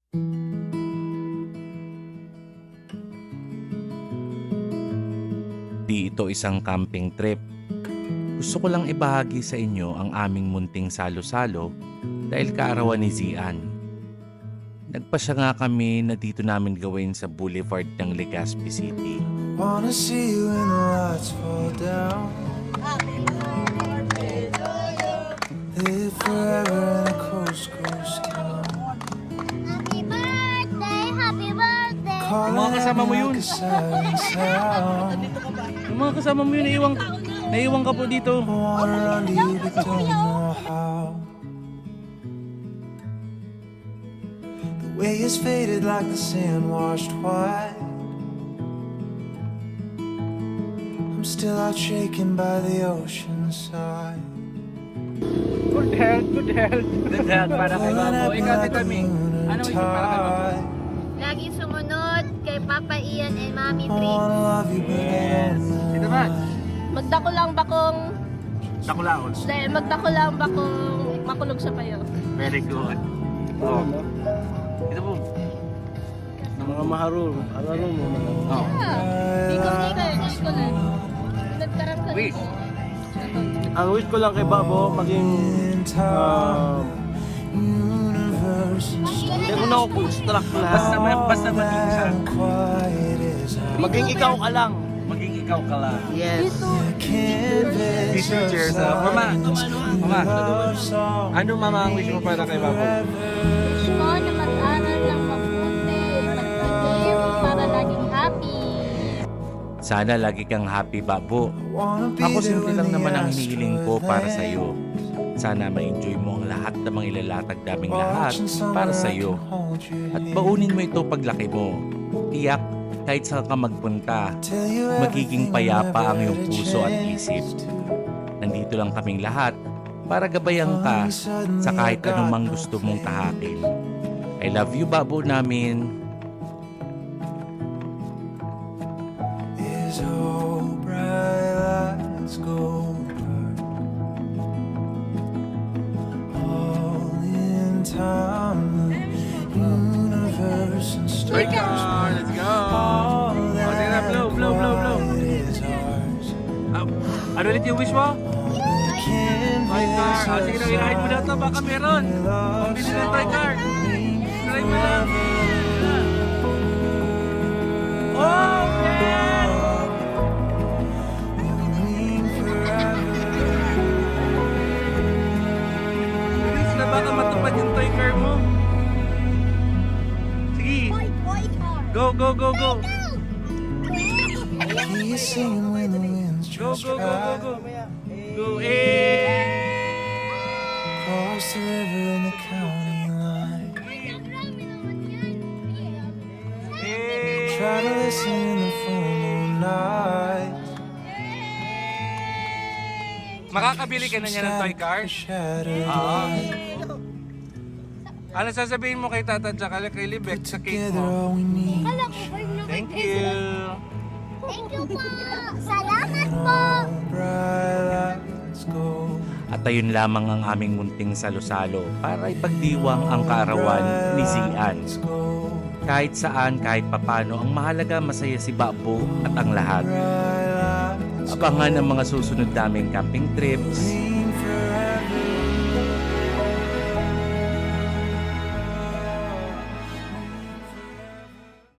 Di ito isang camping trip. Gusto ko lang ibahagi sa inyo ang aming munting salo-salo dahil kaarawan ni Zian. Nagpasya nga kami na dito namin gawin sa boulevard ng Legazpi City. Wanna see you when the lights fall down. Live forever in a coast town. Happy birthday! Happy birthday! Calling mga kasama mo me yun. like a siren sound. Yung mga kasama mo yun, naiwang ka po dito. Wanna run to you but don't know how. The way is faded like the sand washed white. I'm still out shaken by the ocean side. Good health, good health. Good health para kay Babo. Ikaw, Tita Ming, ano wish mo para kay Babo? Laging sumunod kay Papa Ian and Mami I Trix. wanna love you, but I don't know. Ito ba? Magdako lang bakong... Dakulaon. Dahil magdako lang bakong makulog sa payo. Very good. Oh. Ito po. Mga maharul, alam mo mga. Oh. Hindi ko wish ko lang. Nagkaroon ka Wish. Ang wish ko lang kay Babo maging Universe hindi ko na ako construct Basta, lahat. basta maging siya. quiet as I Maging ikaw ka lang. Maging ikaw ka lang. Yes. canvas. Wish you cheers. Mama, Love song ano mama ang wish mo para kay Babo? Wish ko na mag-aral ng mabuti, mag-game para laging happy. Sana lagi kang happy, Babo. Wanna be Ako there simple when lang the naman ang hinihiling ko astros para are sa iyo. Sana ma-enjoy mo ang lahat ng mga ilalatag naming lahat para sa iyo. At baunin mo ito paglaki mo. Tiyak, kahit saan ka magpunta, magiging payapa ang iyong puso at isip. Nandito lang kaming lahat para gabayan ka sa kahit anumang gusto mong tahakin. I love you, Babo namin. Is all bright lights go dark. All in time, the universe and stars. Let's go! All sige na, that blow, blow, blow, blow. quiet is ours. Ano ulit yung wish mo? Toy car. Sige na, i-ride mo na ito. Baka meron. Pambili ng toy car. Try mo lang. Oh, man! Bilis na baka matupad yung toy car mo. Sige. Go, go, go, go. He's singing when the winds Go, just go, go, go, right. go. Go, eh! Cross the river in the county line. Try to listen in the full moonlight. Makakabili ka na niya ng toy car? Shattered Ah. light. Ano sasabihin mo kay Tata tsaka kay Libek sa cake Together mo? all we need. Thank you! Thank you po! Salamat po! All bright lights go. At ayun lamang ang aming munting salo-salo para ipagdiwang ang kaarawan ni Zian. Let's go. Kahit saan, kahit papano, ang mahalaga masaya si Babo at ang lahat. Bright lights Abangan ang mga susunod naming camping trips.